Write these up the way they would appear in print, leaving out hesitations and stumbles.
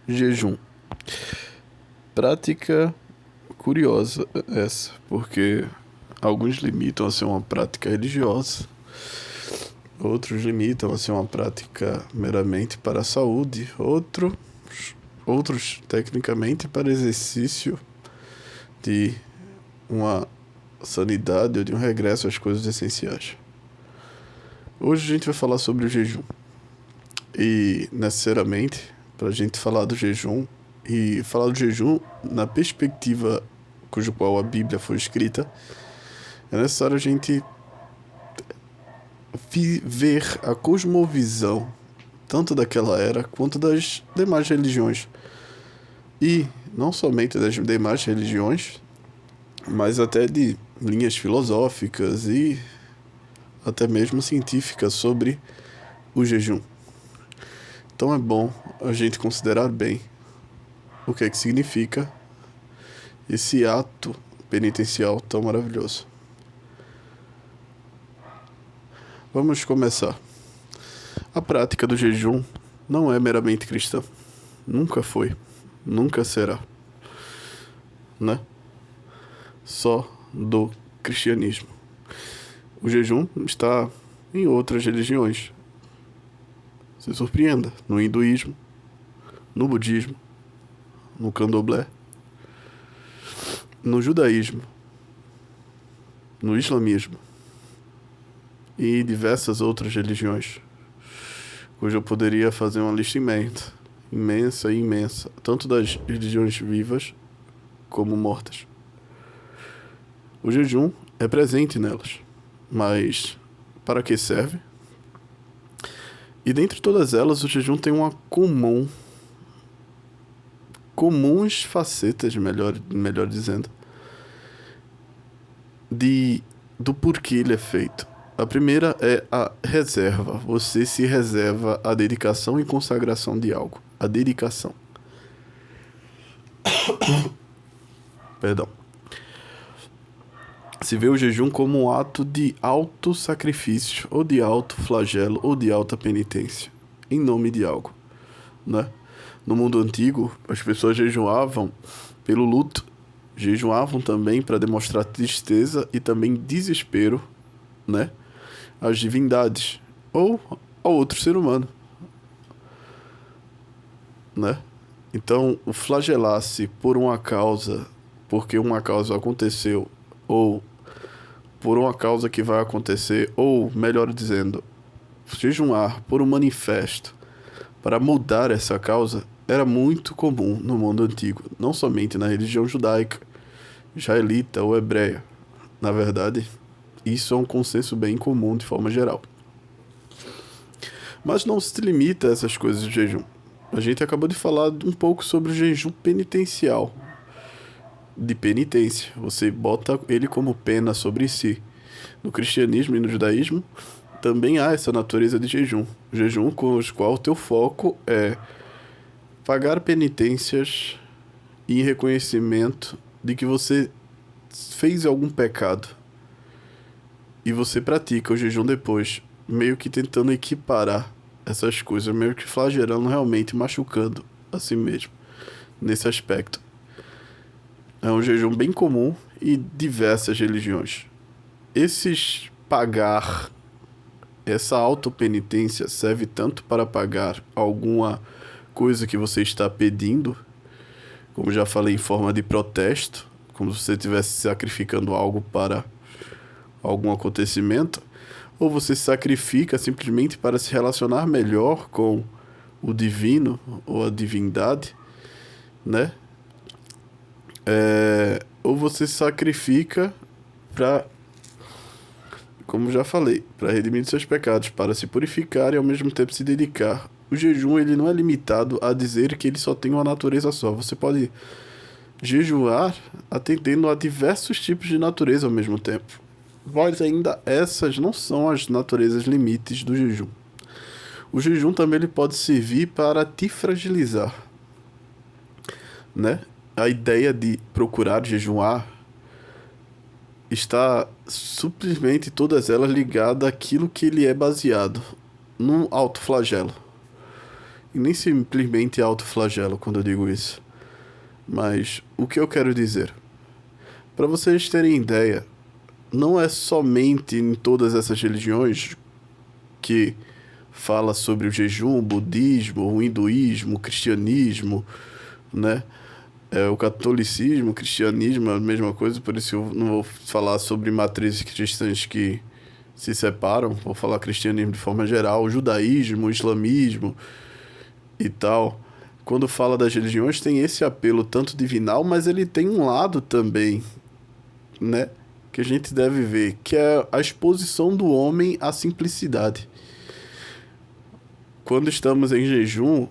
Jejum. Prática curiosa essa, porque alguns limitam a ser uma prática religiosa, outros limitam a ser uma prática meramente para a saúde, outros tecnicamente para exercício de uma sanidade ou de um regresso às coisas essenciais. Hoje a gente vai falar sobre o jejum. E, necessariamente, para a gente falar do jejum, e falar do jejum na perspectiva cujo qual a Bíblia foi escrita, é necessário a gente ver a cosmovisão, tanto daquela era quanto das demais religiões. E não somente das demais religiões, mas até de linhas filosóficas e até mesmo científicas sobre o jejum. Então é bom a gente considerar bem o que é que significa esse ato penitencial tão maravilhoso. Vamos começar. A prática do jejum não é meramente cristã. Nunca foi. Nunca será. Né? Só do cristianismo. O jejum está em outras religiões. Se surpreenda. No hinduísmo, no budismo, no candomblé, no judaísmo, no islamismo e diversas outras religiões, cujo eu poderia fazer uma lista imensa, tanto das religiões vivas como mortas. O jejum é presente nelas, mas para que serve? E dentre todas elas, o jejum tem uma comuns facetas, melhor dizendo, do porquê ele é feito. A primeira é a reserva. Você se reserva a dedicação e consagração de algo. A dedicação. Perdão. Se vê o jejum como um ato de auto-sacrifício, ou de auto-flagelo, ou de alta penitência, em nome de algo, né? No mundo antigo, as pessoas jejuavam pelo luto, jejuavam também para demonstrar tristeza e também desespero, né, às divindades ou ao outro ser humano, né? Então, o flagelar-se por uma causa, porque uma causa aconteceu, ou por uma causa que vai acontecer, ou, melhor dizendo, jejuar por um manifesto para mudar essa causa, era muito comum no mundo antigo, não somente na religião judaica, israelita ou hebreia. Na verdade, isso é um consenso bem comum de forma geral. Mas não se limita a essas coisas do jejum. A gente acabou de falar um pouco sobre o jejum penitencial. De penitência. Você bota ele como pena sobre si. No cristianismo e no judaísmo, também há essa natureza de jejum. O jejum com o qual o teu foco é pagar penitências em reconhecimento de que você fez algum pecado. E você pratica o jejum depois, meio que tentando equiparar essas coisas, meio que flagelando realmente, machucando a si mesmo, nesse aspecto. É um jejum bem comum em diversas religiões. Essa autopenitência serve tanto para pagar alguma coisa que você está pedindo, como já falei, em forma de protesto, como se você estivesse sacrificando algo para algum acontecimento, ou você sacrifica simplesmente para se relacionar melhor com o divino ou a divindade, né? Ou você sacrifica para, como já falei, para redimir seus pecados, para se purificar e ao mesmo tempo se dedicar. O jejum, ele não é limitado a dizer que ele só tem uma natureza só. Você pode jejuar atendendo a diversos tipos de natureza ao mesmo tempo. Mas ainda essas não são as naturezas limites do jejum. O jejum também ele pode servir para te fragilizar, né? A ideia de procurar jejuar está simplesmente todas elas ligadas àquilo que ele é baseado, num autoflagelo. E nem simplesmente autoflagelo quando eu digo isso. Mas o que eu quero dizer? Para vocês terem ideia, não é somente em todas essas religiões que fala sobre o jejum, o budismo, o hinduísmo, o cristianismo, né? O catolicismo, o cristianismo é a mesma coisa, por isso eu não vou falar sobre matrizes cristãs que se separam, vou falar cristianismo de forma geral, o judaísmo, o islamismo e tal. Quando fala das religiões, tem esse apelo tanto divinal, mas ele tem um lado também, né? Que a gente deve ver, que é a exposição do homem à simplicidade. Quando estamos em jejum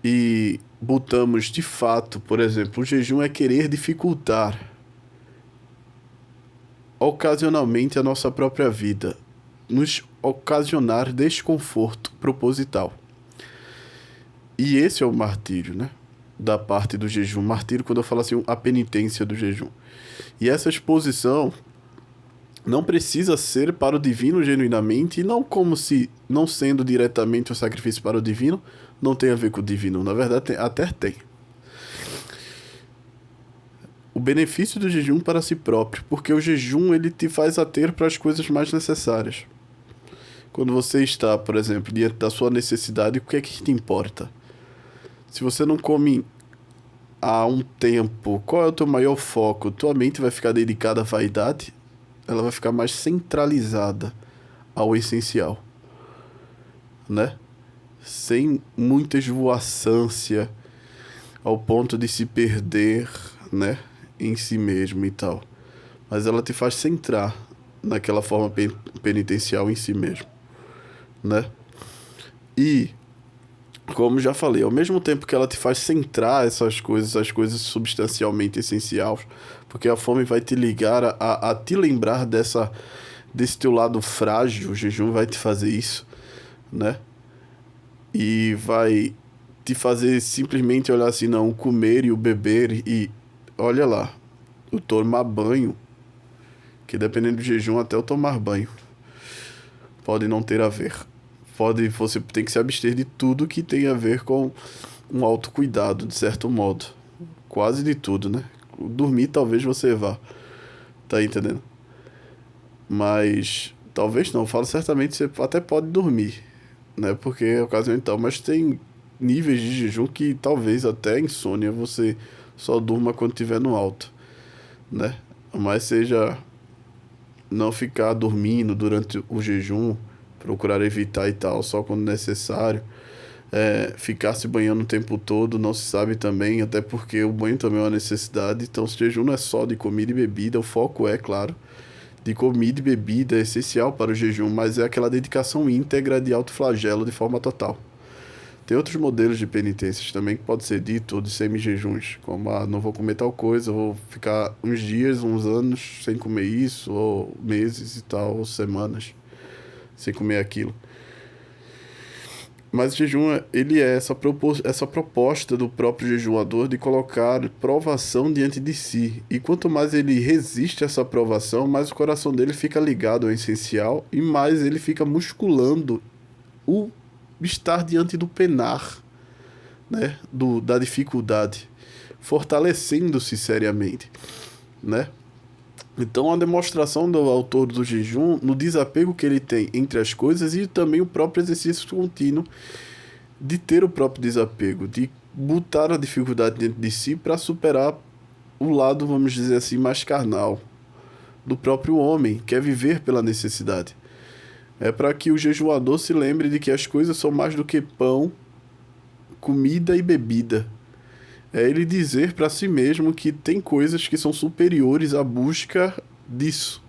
e botamos de fato, por exemplo, o jejum é querer dificultar ocasionalmente a nossa própria vida, nos ocasionar desconforto proposital. E esse é o martírio, né? Da parte do jejum. Martírio, quando eu falo assim, a penitência do jejum. E essa exposição não precisa ser para o divino genuinamente, e não como se, não sendo diretamente um sacrifício para o divino, não tem a ver com o divino. Na verdade, até tem. O benefício do jejum para si próprio, porque o jejum ele te faz ater para as coisas mais necessárias. Quando você está, por exemplo, diante da sua necessidade, o que é que te importa? Se você não come há um tempo, qual é o teu maior foco? Tua mente vai ficar dedicada à vaidade? Ela vai ficar mais centralizada ao essencial, né? Sem muita esvoaçância ao ponto de se perder, né, em si mesmo e tal. Mas ela te faz centrar naquela forma penitencial em si mesmo, né? E, como já falei, ao mesmo tempo que ela te faz centrar essas coisas, as coisas substancialmente essenciais, porque a fome vai te ligar a te lembrar desse teu lado frágil, o jejum vai te fazer isso, né? E vai te fazer simplesmente olhar assim, não, o comer e o beber e olha lá, o tomar banho, que dependendo do jejum até o tomar banho pode não ter a ver. Você tem que se abster de tudo que tem a ver com um autocuidado, de certo modo. Quase de tudo, né? Dormir talvez você vá, tá entendendo? Mas talvez não, eu falo certamente você até pode dormir, né? Porque é ocasião então, mas tem níveis de jejum que talvez até insônia você só durma quando estiver no alto, né? Mas seja não ficar dormindo durante o jejum, procurar evitar e tal, só quando necessário. Ficar se banhando o tempo todo não se sabe também, até porque o banho também é uma necessidade. Então, o jejum não é só de comida e bebida, o foco é, claro, de comida e bebida, é essencial para o jejum, mas é aquela dedicação íntegra de autoflagelo de forma total. Tem outros modelos de penitências também que pode ser dito, ou de semi-jejuns, como, não vou comer tal coisa, vou ficar uns dias, uns anos sem comer isso, ou meses e tal, ou semanas sem comer aquilo. Mas o jejum, ele é essa proposta do próprio jejuador de colocar provação diante de si. E quanto mais ele resiste a essa provação, mais o coração dele fica ligado ao essencial e mais ele fica musculando o estar diante do penar, né? Da dificuldade, fortalecendo-se seriamente, né? Então, a demonstração do autor do jejum no desapego que ele tem entre as coisas e também o próprio exercício contínuo de ter o próprio desapego, de botar a dificuldade dentro de si para superar o lado, vamos dizer assim, mais carnal do próprio homem, que é viver pela necessidade. É para que o jejuador se lembre de que as coisas são mais do que pão, comida e bebida. É ele dizer para si mesmo que tem coisas que são superiores à busca disso.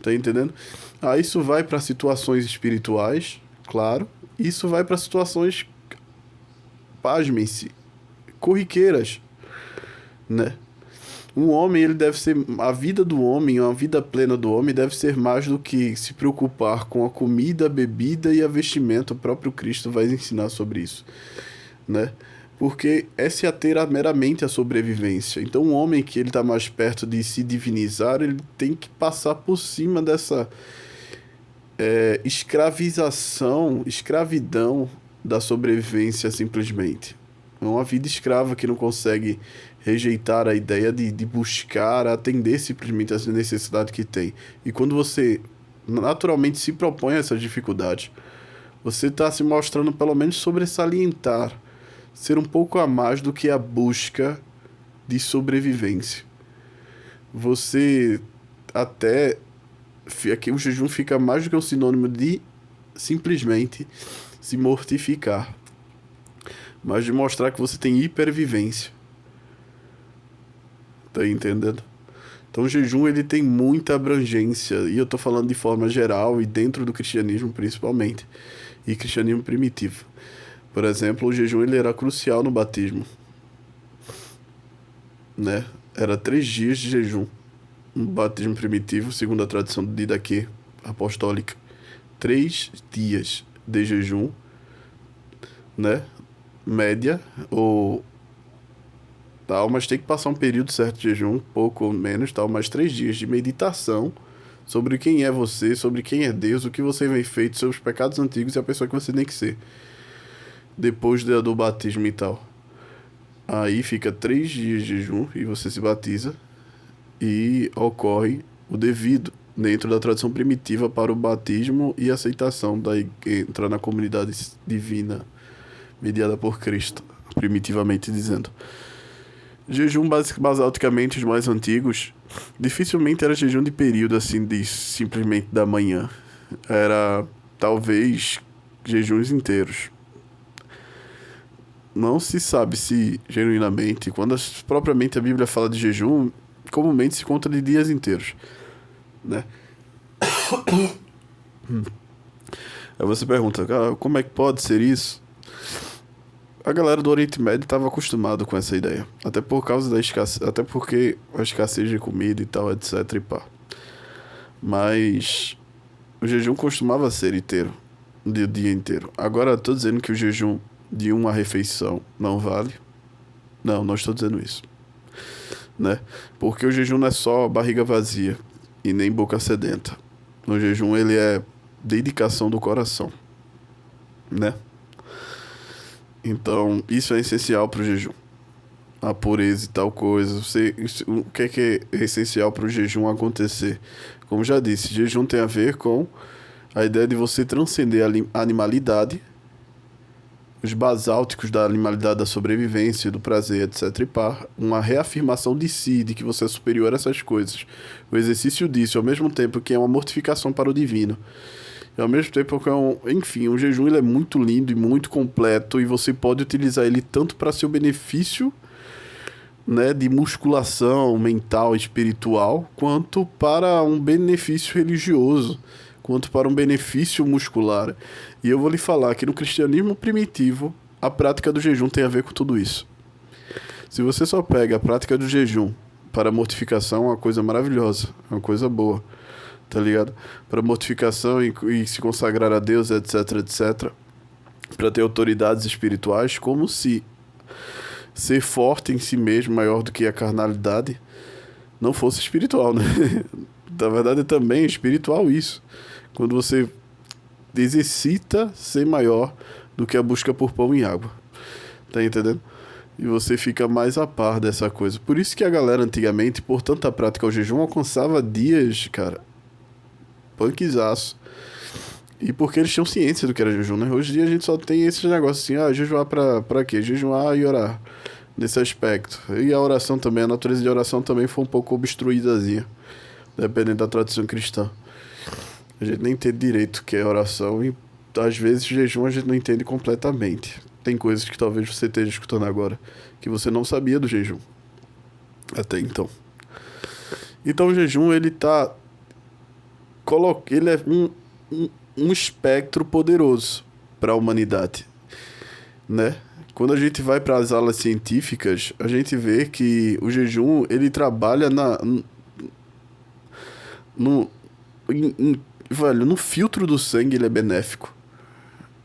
Tá entendendo? Isso vai para situações espirituais, claro. Isso vai para situações, pasmem-se, corriqueiras, né? Um homem, ele deve ser... A vida do homem, a vida plena do homem deve ser mais do que se preocupar com a comida, a bebida e a vestimenta. O próprio Cristo vai ensinar sobre isso, né? Porque é se ater meramente à sobrevivência. Então, um homem que ele está mais perto de se divinizar, ele tem que passar por cima dessa escravidão da sobrevivência simplesmente. É uma vida escrava que não consegue rejeitar a ideia de buscar atender simplesmente as necessidades que tem. E quando você naturalmente se propõe a essas dificuldades, você está se mostrando pelo menos sobressalientar, ser um pouco a mais do que a busca de sobrevivência. Você até... Aqui o jejum fica mais do que um sinônimo de simplesmente se mortificar, mas de mostrar que você tem hipervivência. Tá entendendo? Então o jejum ele tem muita abrangência, e eu tô falando de forma geral e dentro do cristianismo principalmente, e cristianismo primitivo. Por exemplo, o jejum ele era crucial no batismo, né? Era 3 dias de jejum no batismo primitivo, segundo a tradição do Didaquê apostólica. 3 dias de jejum, né? Média, ou tal, mas tem que passar um período certo de jejum, um pouco ou menos, tal, mas 3 dias de meditação sobre quem é você, sobre quem é Deus, o que você vem feito, seus pecados antigos e a pessoa que você tem que ser. Depois do batismo e tal. Aí fica 3 dias de jejum e você se batiza e ocorre o devido dentro da tradição primitiva para o batismo e aceitação da entrar na comunidade divina mediada por Cristo, primitivamente dizendo. Jejum basalticamente os mais antigos dificilmente era jejum de período assim de simplesmente da manhã. Era talvez jejuns inteiros. Não se sabe se genuinamente, quando propriamente a Bíblia fala de jejum, comumente se conta de dias inteiros, né? Aí você pergunta, como é que pode ser isso? A galera do Oriente Médio estava acostumado com essa ideia, até por causa da escassez, até porque a escassez de comida e tal, etc e pá. Mas o jejum costumava ser inteiro, o dia inteiro. Agora eu tô dizendo que o jejum de uma refeição não vale? Não, não estou dizendo isso, né? Porque o jejum não é só barriga vazia e nem boca sedenta. O jejum ele é dedicação do coração, né? Então, isso é essencial para o jejum. A pureza e tal coisa. O que é essencial para o jejum acontecer? Como já disse, jejum tem a ver com a ideia de você transcender a animalidade, os basálticos da animalidade, da sobrevivência, do prazer, etc. e pá. Uma reafirmação de si, de que você é superior a essas coisas. O exercício disso, ao mesmo tempo que é uma mortificação para o divino. E ao mesmo tempo que enfim, o jejum ele é muito lindo e muito completo, e você pode utilizar ele tanto para seu benefício, né, de musculação mental e espiritual, quanto para um benefício religioso, quanto para um benefício muscular. E eu vou lhe falar que no cristianismo primitivo, a prática do jejum tem a ver com tudo isso. Se você só pega a prática do jejum para mortificação, é uma coisa maravilhosa, é uma coisa boa. Tá ligado? Para mortificação e se consagrar a Deus, etc, etc. Para ter autoridades espirituais, como se ser forte em si mesmo, maior do que a carnalidade, não fosse espiritual, né? Na verdade, também é espiritual isso. Quando você exercita ser maior do que a busca por pão e água. Tá entendendo? E você fica mais a par dessa coisa. Por isso que a galera antigamente, por tanta prática ao jejum, alcançava dias, cara, punkzaço. E porque eles tinham ciência do que era jejum, né? Hoje em dia a gente só tem esses negócios assim, jejuar pra quê? Jejuar e orar. Nesse aspecto. E a oração também, a natureza de oração também foi um pouco obstruídazinha, dependendo da tradição cristã. A gente nem entende direito o que é oração e às vezes jejum a gente não entende completamente. Tem coisas que talvez você esteja escutando agora que você não sabia do jejum até então. Então o jejum ele é um espectro poderoso para a humanidade, né? Quando a gente vai para as aulas científicas, a gente vê que o jejum ele trabalha no filtro do sangue, ele é benéfico,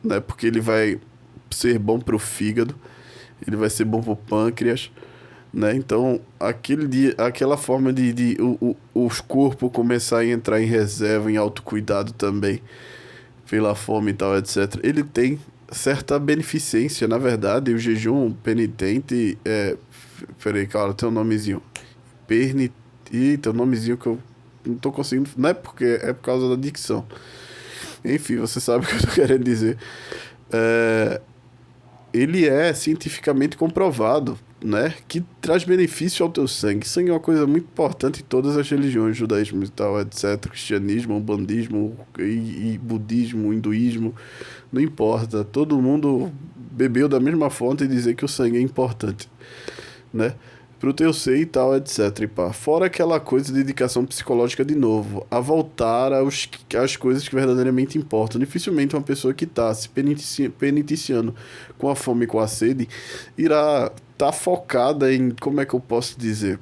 né? Porque ele vai ser bom para o fígado, ele vai ser bom para o pâncreas, né? Então, aquela forma de os corpos começar a entrar em reserva, em autocuidado também, pela fome e tal, etc. Ele tem certa beneficência. Na verdade, o jejum penitente é. Peraí, cara, tem um nomezinho. Pernit... Ih, tem um nomezinho que eu não tô conseguindo. Não é porque é por causa da dicção. Enfim, você sabe o que eu tô querendo dizer. É, ele é cientificamente comprovado, né, que traz benefício ao teu sangue. Sangue é uma coisa muito importante em todas as religiões, judaísmo e tal, etc. Cristianismo, umbandismo e budismo, hinduísmo, não importa. Todo mundo bebeu da mesma fonte e dizer que o sangue é importante, né? Pro teu ser e tal, etc. E pá. Fora aquela coisa de dedicação psicológica de novo, a voltar às coisas que verdadeiramente importam. Dificilmente uma pessoa que está se penitenciando com a fome e com a sede irá estar focada em, como é que eu posso dizer,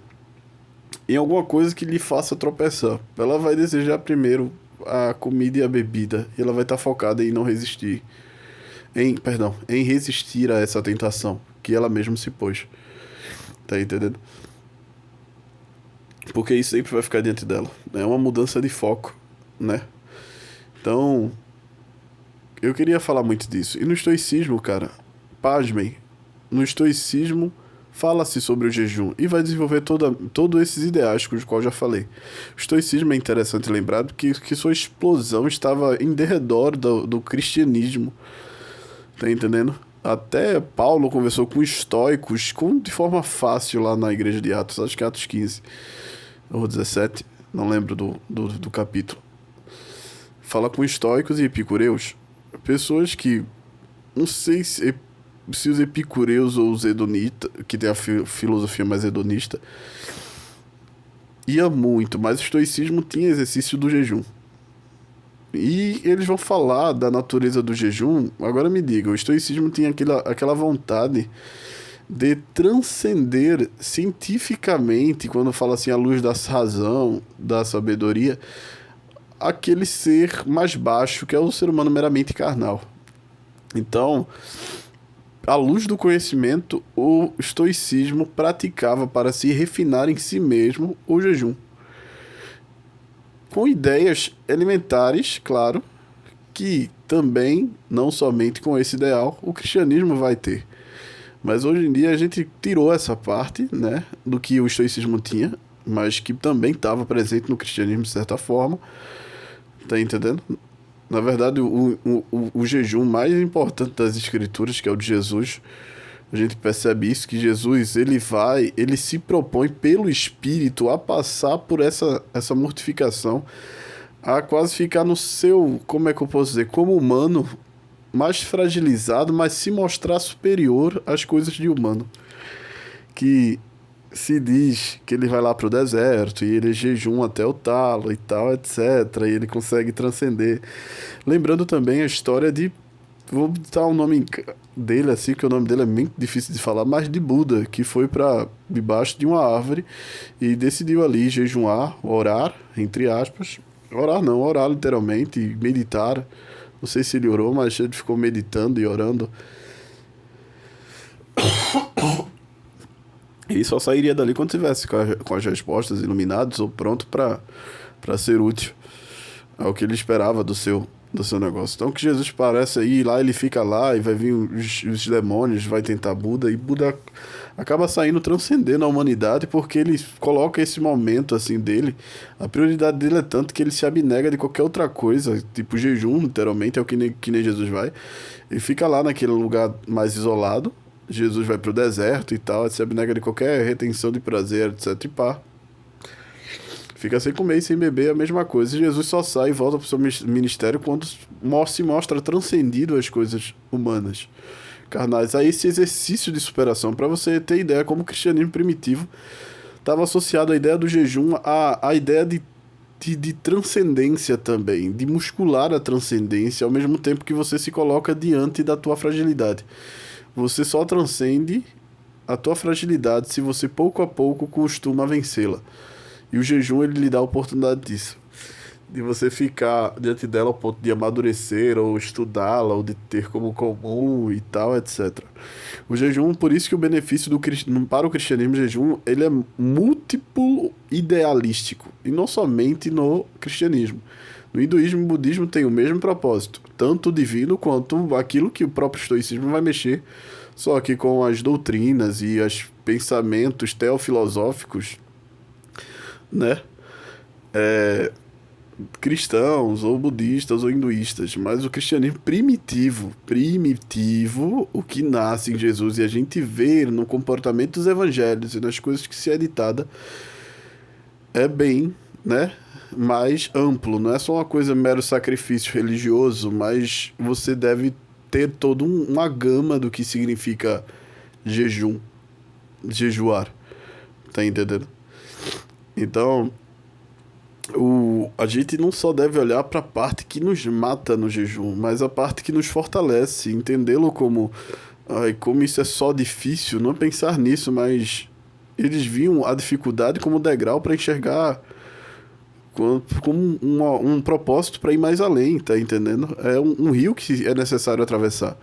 em alguma coisa que lhe faça tropeçar. Ela vai desejar primeiro a comida e a bebida, e ela vai estar focada em não resistir, em resistir a essa tentação que ela mesma se pôs. Tá entendendo? Porque isso sempre vai ficar diante dela. É uma mudança de foco, né? Então, eu queria falar muito disso. E no estoicismo, cara, pasmem, no estoicismo fala-se sobre o jejum e vai desenvolver todos esses ideais com os quais eu já falei. O estoicismo é interessante lembrar que sua explosão estava em derredor do cristianismo, tá entendendo? Até Paulo conversou com estoicos de forma fácil lá na igreja de Atos, acho que é Atos 15 ou 17, não lembro do capítulo. Fala com estoicos e epicureus, pessoas que, não sei se os epicureus ou os hedonistas, que tem a filosofia mais hedonista, ia muito, mas o estoicismo tinha exercício do jejum. E eles vão falar da natureza do jejum. Agora me diga, o estoicismo tinha aquela vontade de transcender cientificamente, quando fala assim, à luz da razão, da sabedoria, aquele ser mais baixo, que é o ser humano meramente carnal. Então, à luz do conhecimento, o estoicismo praticava para se refinar em si mesmo o jejum, com ideias elementares, claro, que também, não somente com esse ideal, o cristianismo vai ter. Mas hoje em dia a gente tirou essa parte, né, do que o estoicismo tinha, mas que também estava presente no cristianismo de certa forma, tá entendendo? Na verdade, o jejum mais importante das escrituras, que é o de Jesus, a gente percebe isso, que Jesus, ele se propõe pelo Espírito a passar por essa mortificação, a quase ficar no seu, como é que eu posso dizer, como humano, mais fragilizado, mas se mostrar superior às coisas de humano. Que se diz que ele vai lá pro deserto e ele jejum até o talo e tal, etc. E ele consegue transcender. Lembrando também a história de... Vou botar o nome dele assim, que o nome dele é muito difícil de falar, mas de Buda, que foi para debaixo de uma árvore e decidiu ali jejuar, orar, entre aspas. Orar não, orar literalmente, e meditar. Não sei se ele orou, mas ele ficou meditando e orando. E só sairia dali quando tivesse com as respostas iluminadas ou pronto para ser útil ao que ele esperava do seu negócio. Então que Jesus parece aí, lá ele fica lá e vai vir os demônios, vai tentar Buda, e Buda acaba saindo, transcendendo a humanidade, porque ele coloca esse momento assim dele, a prioridade dele é tanto que ele se abnega de qualquer outra coisa, tipo jejum, literalmente, é o que nem Jesus vai. Ele fica lá naquele lugar mais isolado, Jesus vai pro deserto e tal, ele se abnega de qualquer retenção de prazer, etc e pá. Fica sem comer e sem beber, é a mesma coisa. Jesus só sai e volta pro seu ministério quando se mostra transcendido às coisas humanas, carnais. Aí esse exercício de superação, para você ter ideia como o cristianismo primitivo estava associado à ideia do jejum, à ideia de transcendência também, de muscular a transcendência, ao mesmo tempo que você se coloca diante da tua fragilidade. Você só transcende a tua fragilidade se você pouco a pouco costuma vencê-la. E o jejum, ele lhe dá a oportunidade disso. De você ficar diante dela ao ponto de amadurecer, ou estudá-la, ou de ter como comum e tal, etc. O jejum, por isso que o benefício para o cristianismo, o jejum, ele é múltiplo idealístico. E não somente no cristianismo. No hinduísmo e budismo tem o mesmo propósito, tanto o divino quanto aquilo que o próprio estoicismo vai mexer, só que com as doutrinas e os pensamentos teofilosóficos, né? Cristãos, ou budistas, ou hinduístas, mas o cristianismo primitivo, o que nasce em Jesus e a gente vê no comportamento dos evangelhos e nas coisas que se é ditada, é bem, né, mais amplo, não é só uma coisa mero sacrifício religioso, mas você deve ter toda uma gama do que significa jejum, jejuar, tá entendendo? Então, a gente não só deve olhar para a parte que nos mata no jejum, mas a parte que nos fortalece, entendê-lo como, ai, como isso é só difícil, não pensar nisso, mas eles viam a dificuldade como degrau para enxergar como um propósito para ir mais além, tá entendendo? É um rio que é necessário atravessar.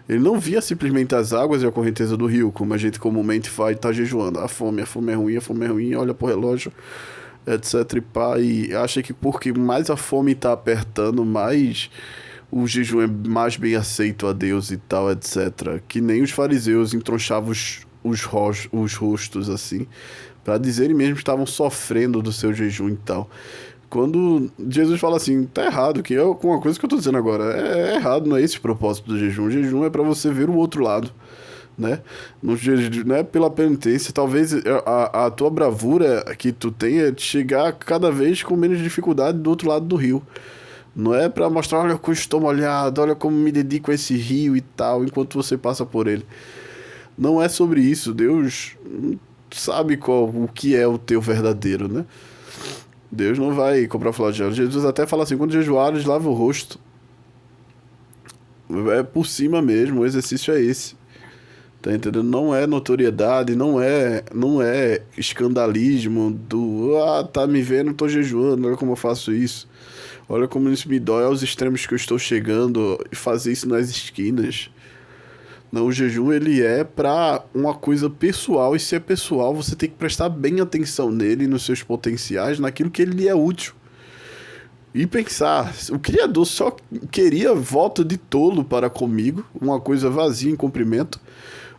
Ele não via simplesmente as águas e a correnteza do rio, como a gente comumente faz, tá jejuando. A fome é ruim, olha pro relógio, etc e pá, e acha que porque mais a fome tá apertando, mais o jejum é mais bem aceito a Deus e tal, etc. Que nem os fariseus entronchavam os rostos assim, para dizerem mesmo que estavam sofrendo do seu jejum e tal. Quando Jesus fala assim, tá errado, que é com uma coisa que eu tô dizendo agora, é errado, não é esse o propósito do jejum. O jejum é para você ver o outro lado, né? Não é pela penitência, talvez a tua bravura que tu tenha é de chegar cada vez com menos dificuldade do outro lado do rio. Não é para mostrar, olha como estou molhado, olha como me dedico a esse rio e tal, enquanto você passa por ele. Não é sobre isso. Deus sabe o que é o teu verdadeiro, né? Deus não vai comprar flagelo. Jesus até fala assim, quando jejuares, lava o rosto. É por cima mesmo, o exercício é esse. Tá entendendo? Não é notoriedade, não é escandalismo do, tá me vendo, tô jejuando, olha como eu faço isso. Olha como isso me dói aos extremos que eu estou chegando e fazer isso nas esquinas. Não, o jejum ele é pra uma coisa pessoal, e se é pessoal, você tem que prestar bem atenção nele, nos seus potenciais, naquilo que ele é útil. E pensar, o Criador só queria voto de tolo para comigo, uma coisa vazia em cumprimento,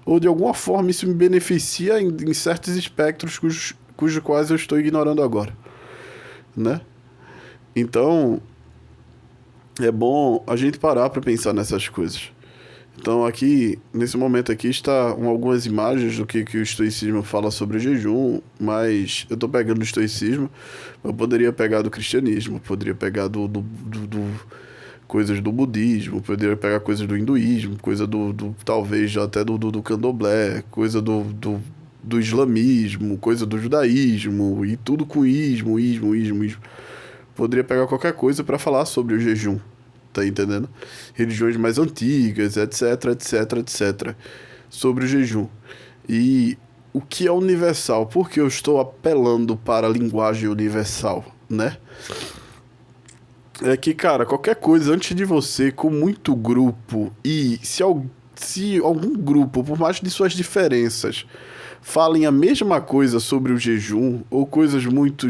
ou de alguma forma isso me beneficia em certos espectros cujos quais eu estou ignorando agora, né? Então, é bom a gente parar para pensar nessas coisas. Então aqui, nesse momento aqui, está algumas imagens do que o estoicismo fala sobre o jejum, mas eu estou pegando do estoicismo, eu poderia pegar do cristianismo, poderia pegar coisas do budismo, poderia pegar coisas do hinduísmo, coisa talvez até do candomblé, coisa do islamismo, coisa do judaísmo, e tudo com ismo. Poderia pegar qualquer coisa para falar sobre o jejum. Tá entendendo? Religiões mais antigas, etc. Sobre o jejum. E o que é universal? Por que eu estou apelando para a linguagem universal, né? É que, cara, qualquer coisa antes de você, com muito grupo, e se algum grupo, por mais de suas diferenças, falem a mesma coisa sobre o jejum, ou coisas muito,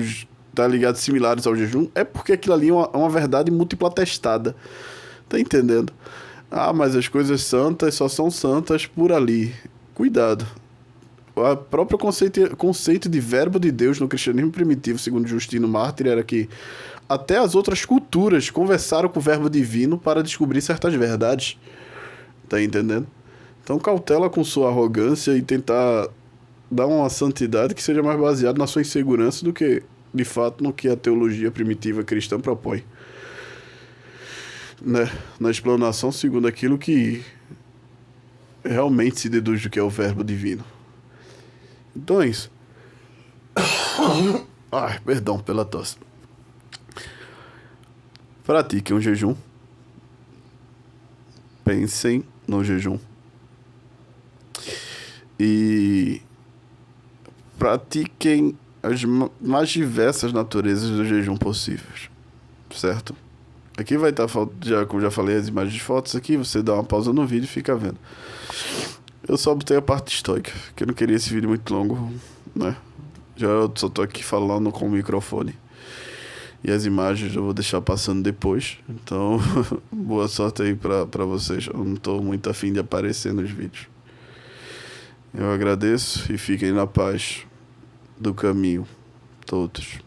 tá ligado, similares ao jejum, é porque aquilo ali é uma verdade múltipla atestada. Tá entendendo? Ah, mas as coisas santas só são santas por ali. Cuidado. O próprio conceito de verbo de Deus no cristianismo primitivo, segundo Justino Mártir, era que até as outras culturas conversaram com o verbo divino para descobrir certas verdades. Tá entendendo? Então cautela com sua arrogância e tentar dar uma santidade que seja mais baseada na sua insegurança do que, de fato, no que a teologia primitiva cristã propõe. Né? Na explanação segundo aquilo que realmente se deduz do que é o verbo divino. Então é isso. Ai, perdão pela tosse. Pratiquem um jejum. Pensem no jejum. E pratiquem as mais diversas naturezas do jejum possíveis. Certo? Aqui vai estar, como já falei, as imagens de fotos aqui, você dá uma pausa no vídeo e fica vendo. Eu só botei a parte estoica, que eu não queria esse vídeo muito longo, né? Já eu só tô aqui falando com o microfone. E as imagens eu vou deixar passando depois. Então, boa sorte aí pra vocês. Eu não tô muito afim de aparecer nos vídeos. Eu agradeço e fiquem na paz do caminho, todos.